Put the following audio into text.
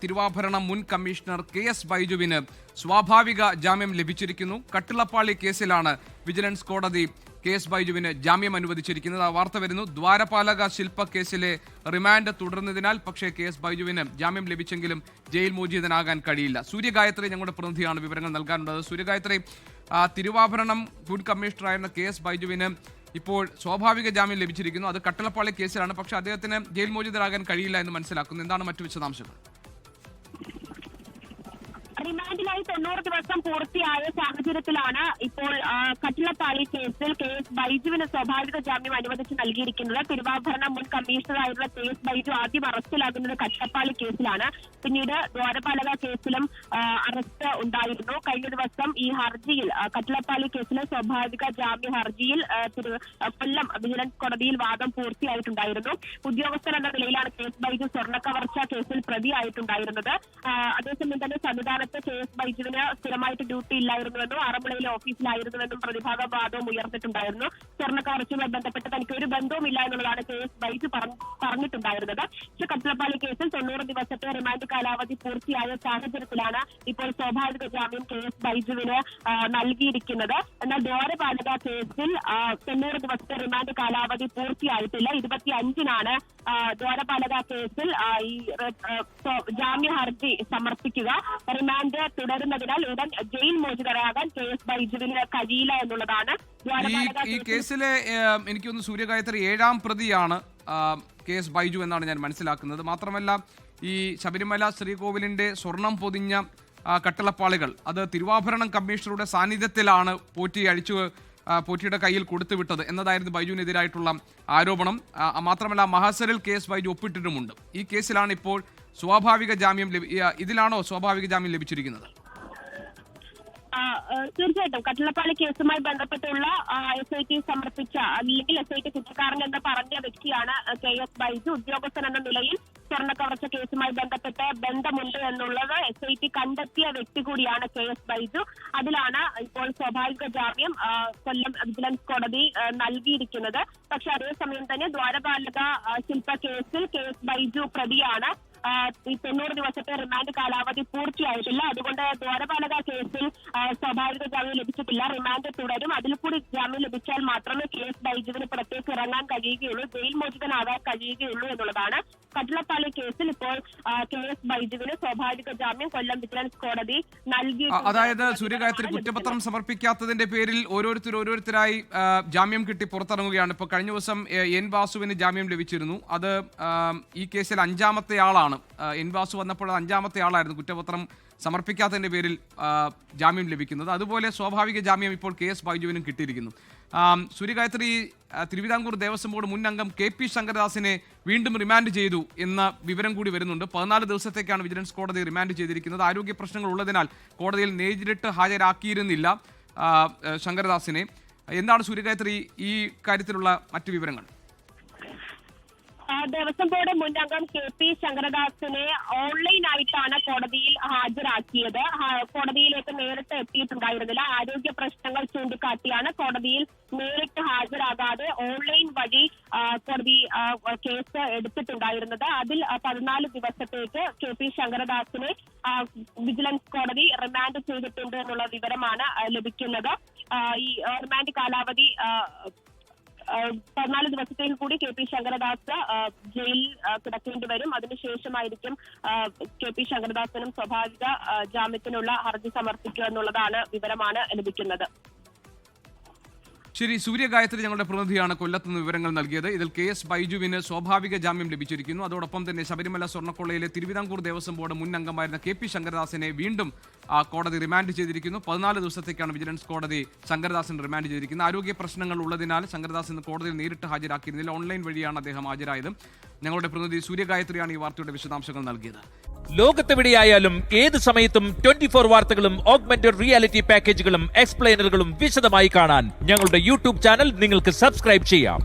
തിരുവാഭരണം മുൻ commissioner KS. ബൈജുവിന് സ്വാഭാവിക ജാമ്യം ലഭിച്ചിരിക്കുന്നു. കട്ടിളപ്പാളി കേസിലാണ് വിജിലൻസ് കോടതി കെ.എസ്. ബൈജുവിന് ജാമ്യം അനുവദിച്ചിരിക്കുന്നത്. ആ വാർത്ത വരുന്നു. ദ്വാരപാലക ശില്പ കേസിലെ റിമാൻഡ് തുടർന്നതിനാൽ പക്ഷേ കെ.എസ്. ബൈജുവിന് ജാമ്യം ലഭിച്ചെങ്കിലും ജയിൽ മോചിതനാകാൻ കഴിയില്ല. സൂര്യഗായത്രി ഞങ്ങളുടെ പ്രതിനിധിയാണ് വിവരങ്ങൾ നൽകാനുള്ളത്. സൂര്യഗായത്രി, തിരുവാഭരണം മുൻ കമ്മീഷണറായിരുന്ന കെ.എസ്. ബൈജുവിന് ഇപ്പോൾ സ്വാഭാവിക ജാമ്യം ലഭിച്ചിരിക്കുന്നു. അത് കട്ടിളപ്പാളി കേസിലാണ്. പക്ഷേ അദ്ദേഹത്തിന് ജയിൽ മോചിതനാകാൻ കഴിയില്ല എന്ന് മനസ്സിലാക്കുന്നു. എന്താണ് മറ്റു വിശദാംശങ്ങൾ? റിമാൻഡിലായി 90 ദിവസം പൂർത്തിയായ സാഹചര്യത്തിലാണ് ഇപ്പോൾ കട്ടിളപ്പാളി കേസിൽ കെ.എസ്. ബൈജുവിന് സ്വാഭാവിക ജാമ്യം അനുവദിച്ച് നൽകിയിരിക്കുന്നത്. തിരുവാഭരണം മുൻ കമ്മീഷണറായിരുന്ന കെ.എസ്. ബൈജു ആദ്യം അറസ്റ്റിലാകുന്നത് കട്ടിളപ്പാളി കേസിലാണ്. പിന്നീട് ദ്വാരപാലക കേസിലും അറസ്റ്റ് ഉണ്ടായിരുന്നു. കഴിഞ്ഞ ദിവസം ഈ ഹർജിയിൽ കട്ടിളപ്പാളി കേസിലെ സ്വാഭാവിക ജാമ്യ ഹർജിയിൽ കൊല്ലം വിജിലൻസ് കോടതിയിൽ വാദം പൂർത്തിയായിട്ടുണ്ടായിരുന്നു. ഉദ്യോഗസ്ഥൻ എന്ന നിലയിലാണ് കെ.എസ്. ബൈജു സ്വർണ്ണക്കവർച്ച കേസിൽ പ്രതിയായിട്ടുണ്ടായിരുന്നത്. അതേസമയം തന്നെ സംവിധാനത്ത് കെ.എസ്. ബൈജുവിന് സ്ഥിരമായിട്ട് ഡ്യൂട്ടി ഇല്ലായിരുന്നുവെന്നും ആറന്മുളയിലെ ഓഫീസിലായിരുന്നുവെന്നും പ്രതിഭാഗ വാദവും ഉയർന്നിട്ടുണ്ടായിരുന്നു. സ്വർണ്ണക്കവർച്ചയുമായി ബന്ധപ്പെട്ട് തനിക്ക് ഒരു ബന്ധവുമില്ല എന്നുള്ളതാണ് കെ.എസ്. ബൈജു പറഞ്ഞിട്ടുണ്ടായിരുന്നത്. പക്ഷേ കട്ടിളപ്പാളി കേസിൽ 90 ദിവസത്തെ റിമാൻഡ് കാലാവധി പൂർത്തിയായ സാഹചര്യത്തിലാണ് ഇപ്പോൾ സ്വാഭാവിക ജാമ്യം കെ.എസ്. ബൈജുവിന് നൽകിയിരിക്കുന്നത്. എന്നാൽ ദ്വാരപാലക കേസിൽ 90 ദിവസത്തെ റിമാൻഡ് കാലാവധി പൂർത്തിയായിട്ടില്ല. 25-നാണ് ദ്വാരപാലക കേസിൽ ഈ ജാമ്യ ഹർജി സമർപ്പിക്കുക. റിമാൻഡ് തുടരുന്നതിനാൽ ഉടൻ ജയിൽ മോചിതരാകാൻ കെ.എസ്. ബൈജുവിന് കഴിയില്ല എന്നുള്ളതാണ്. ഈ കേസിലെ എനിക്കൊന്ന് സൂര്യഗായത്രി 7ാം പ്രതിയാണ് കെ.എസ്. ബൈജു എന്നാണ് ഞാൻ മനസ്സിലാക്കുന്നത്. മാത്രമല്ല ഈ ശബരിമല ശ്രീകോവിലിന്റെ സ്വർണം പൊതിഞ്ഞ കട്ടിളപ്പാളികൾ അത് തിരുവാഭരണം കമ്മീഷണറുടെ സാന്നിധ്യത്തിലാണ് പോറ്റിയുടെ കയ്യിൽ കൊടുത്തുവിട്ടത് എന്നതായിരുന്നു ബൈജുവിനെതിരായിട്ടുള്ള ആരോപണം. മാത്രമല്ല മഹസറിൽ കെ.എസ്. ബൈജു ഒപ്പിട്ടിട്ടുമുണ്ട്. ഈ കേസിലാണ് ഇപ്പോൾ ഇതിലാണോ സ്വാഭാവിക ജാമ്യം ലഭിച്ചിരിക്കുന്നത്? തീർച്ചയായിട്ടും കട്ടിളപ്പാളി കേസുമായി ബന്ധപ്പെട്ടുള്ള SIT സമർപ്പിച്ച അല്ലെങ്കിൽ SIT കുറ്റക്കാരൻ എന്ന് പറഞ്ഞ വ്യക്തിയാണ് കെ.എസ്. ബൈജു. ഉദ്യോഗസ്ഥൻ എന്ന നിലയിൽ സ്വർണ്ണക്കവർച്ച കേസുമായി ബന്ധപ്പെട്ട് ബന്ധമുണ്ട് എന്നുള്ളത് SIT കണ്ടെത്തിയ വ്യക്തി കൂടിയാണ് കെ.എസ്. ബൈജു. അതിലാണ് ഇപ്പോൾ സ്വാഭാവിക ജാമ്യം കൊല്ലം വിജിലൻസ് കോടതി നൽകിയിരിക്കുന്നത്. പക്ഷെ അതേസമയം തന്നെ ദ്വാരപാലക ശില്പ കേസിൽ കെ.എസ്. ബൈജു പ്രതിയാണ്. ഈ 90 ദിവസത്തെ റിമാൻഡ് കാലാവധി പൂർത്തിയായിട്ടില്ല. അതുകൊണ്ട് ദ്വാരപാലക കേസിൽ സ്വാഭാവിക ജാമ്യം ലഭിച്ചിട്ടില്ല. റിമാൻഡ് തുടരും. അതിൽ കൂടി ജാമ്യം ലഭിച്ചാൽ മാത്രമേ കെ.എസ്. ബൈജുവിന് പുറത്തേക്ക് ഇറങ്ങാൻ കഴിയുകയുള്ളൂ, ജയിൽ മോചിതനാകാൻ കഴിയുകയുള്ളൂ എന്നുള്ളതാണ്. കട്ടിളപ്പാളി കേസിൽ ഇപ്പോൾ കെ.എസ്. ബൈജുവിന് സ്വാഭാവിക ജാമ്യം കൊല്ലം വിജിലൻസ് കോടതി നൽകി. അതായത് സൂര്യഗായത്രി കുറ്റപത്രം സമർപ്പിക്കാത്തതിന്റെ പേരിൽ ഓരോരുത്തരായി ജാമ്യം കിട്ടി പുറത്തിറങ്ങുകയാണ്. ഇപ്പോൾ കഴിഞ്ഞ ദിവസം എൻ വാസുവിന് ജാമ്യം ലഭിച്ചിരുന്നു. അത് ഈ കേസിൽ 5ാമത്തെ ആളാണ്. എൻ വാസു വന്നപ്പോൾ 5ാമത്തെ ആളായിരുന്നു കുറ്റപത്രം സമർപ്പിക്കാത്തതിന്റെ പേരിൽ ജാമ്യം ലഭിക്കുന്നത്. അതുപോലെ സ്വാഭാവിക ജാമ്യം ഇപ്പോൾ കെ.എസ്. ബൈജുവിനും കിട്ടിയിരിക്കുന്നു. സൂര്യഗായത്രി, തിരുവിതാംകൂർ ദേവസ്വം ബോർഡ് മുൻ അംഗം കെ.പി. ശങ്കരദാസിനെ വീണ്ടും റിമാൻഡ് ചെയ്തു എന്ന വിവരം കൂടി വരുന്നുണ്ട്. 14 ദിവസത്തേക്കാണ് വിജിലൻസ് കോടതി റിമാൻഡ് ചെയ്തിരിക്കുന്നത്. ആരോഗ്യ പ്രശ്നങ്ങൾ ഉള്ളതിനാൽ കോടതിയിൽ നേരിട്ട് ഹാജരാക്കിയിരുന്നില്ല ശങ്കരദാസിനെ. എന്താണ് സൂര്യഗായത്രി ഈ കാര്യത്തിലുള്ള മറ്റു വിവരങ്ങൾ? ദേവസ്വം ബോർഡ് മുൻ അംഗം കെ.പി. ശങ്കരദാസിനെ ഓൺലൈനായിട്ടാണ് കോടതിയിൽ ഹാജരാക്കിയത്. കോടതിയിലേക്ക് നേരിട്ട് എത്തിയിട്ടുണ്ടായിരുന്നില്ല. ആരോഗ്യ പ്രശ്നങ്ങൾ ചൂണ്ടിക്കാട്ടിയാണ് കോടതിയിൽ നേരിട്ട് ഹാജരാകാതെ ഓൺലൈൻ വഴി കോടതി കേസ് എടുത്തിട്ടുണ്ടായിരുന്നത്. അതിൽ 14 ദിവസത്തേക്ക് കെ.പി. ശങ്കരദാസിനെ വിജിലൻസ് കോടതി റിമാൻഡ് ചെയ്തിട്ടുണ്ട് എന്നുള്ള വിവരമാണ് ലഭിക്കുന്നത്. ഈ റിമാൻഡ് കാലാവധി 14 ദിവസത്തേക്ക് കൂടി കെ.പി. ശങ്കരദാസ് ജയിലിൽ കിടക്കേണ്ടി വരും. അതിനുശേഷമായിരിക്കും കെ.പി. ശങ്കരദാസിനും സ്വാഭാവിക ജാമ്യത്തിനുള്ള ഹർജി സമർപ്പിക്കുക എന്നുള്ളതാണ് വിവരമാണ് ലഭിക്കുന്നത്. ശരി, സൂര്യഗായത്രി ഞങ്ങളുടെ പ്രതിനിധിയാണ് കൊല്ലത്ത് നിന്ന് വിവരങ്ങൾ നൽകിയത്. ഇതിൽ കെ.എസ്. ബൈജുവിന് സ്വാഭാവിക ജാമ്യം ലഭിച്ചിരിക്കുന്നു. അതോടൊപ്പം തന്നെ ശബരിമല സ്വർണ്ണക്കൊള്ളയിലെ തിരുവിതാംകൂർ ദേവസ്വം ബോർഡ് മുൻ അംഗമായിരുന്ന കെ.പി. ശങ്കരദാസിനെ വീണ്ടും കോടതി റിമാൻഡ് ചെയ്തിരിക്കുന്നു. 14 ദിവസത്തേക്കാണ് വിജിലൻസ് കോടതി ശങ്കരദാസിന് റിമാൻഡ് ചെയ്തിരിക്കുന്നത്. ആരോഗ്യ പ്രശ്നങ്ങൾ ഉള്ളതിനാൽ ശങ്കരദാസ് ഇന്ന് കോടതിയിൽ നേരിട്ട് ഹാജരാക്കിയിരുന്നില്ല. ഓൺലൈൻ വഴിയാണ് അദ്ദേഹം ഹാജരായത്. ഞങ്ങളുടെ പ്രതിനിധി സൂര്യഗായത്രിയാണ് ഈ വാർത്തയുടെ വിശദാംശങ്ങൾ നൽകിയത്. ലോകത്തെവിടെയായാലും ഏത് സമയത്തും 24 വാർത്തകളും ഓഗ്മെന്റഡ് റിയാലിറ്റി പാക്കേജുകളും എക്സ്പ്ലെയിനറുകളും വിശദമായി കാണാൻ ഞങ്ങളുടെ യൂട്യൂബ് ചാനൽ നിങ്ങൾക്ക് സബ്സ്ക്രൈബ് ചെയ്യാം.